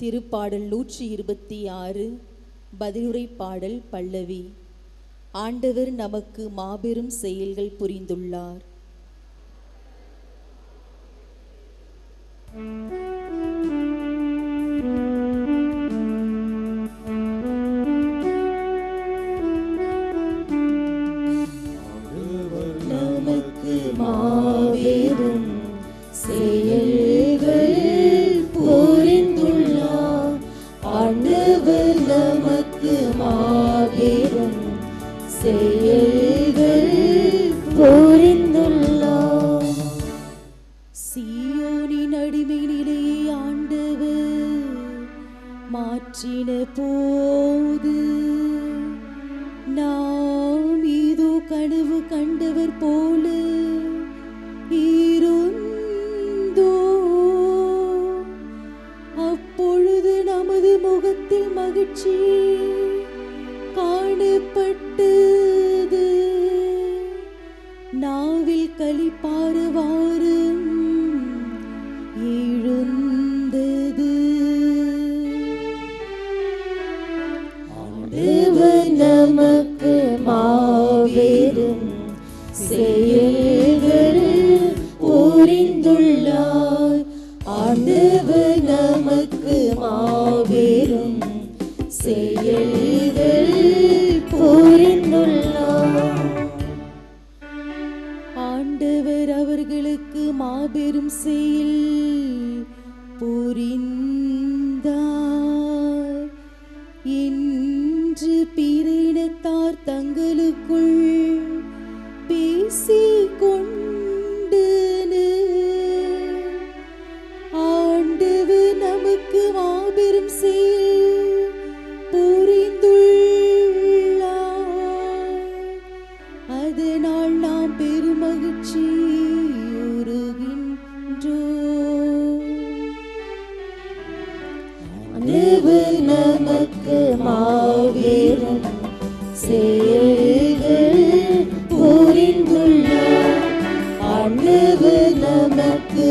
திருப்பாடல் 126 பதிலுரை பாடல் பல்லவி. ஆண்டவர் நமக்கு மாபெரும் செயல்கள் புரிந்துள்ளார். நமக்கு மாபெரும் செயல்கள் புரிந்துள்ளார். ஆண்டவர் நமக்கு மாபெரும் செயல்கள் புரிந்துள்ளார். சீயோனின் அடிமை நிலையை ஆண்டவர் மாற்றின போது நாம் இதோ கனவு கண்டவர் போல இருந்தோ. அப்பொழுது நமது முகத்தில் மகிழ்ச்சி காணப்பட்டது, நாவில் களிப்பாரவாரும் எழுந்தது. ஆண்டவர் நமக்கு மாபெரும் செயல்கள் புரிந்துள்ளார். ஆண்டவர் நமக்கு மாபெரும் செயல்கள் புரிந்துள்ளார். ஆண்டவர் அவர்களுக்கு மாபெரும் செயல் புரிந்தார் என்று பிற இனத்தார் தங்களுக்குள் பேசிக் கொண்டனர். ஆண்டவர் நமக்கு மாபெரும் செயல் புரிந்துள்ளார், அதனால் நாம் பெருமகிழ்ச்சி உறுகின்றோம். ஆண்டவர் நமக்கு மாபெரும் செயல்கள் புரிந்துள்ளார். ஆண்டவர் நமக்கு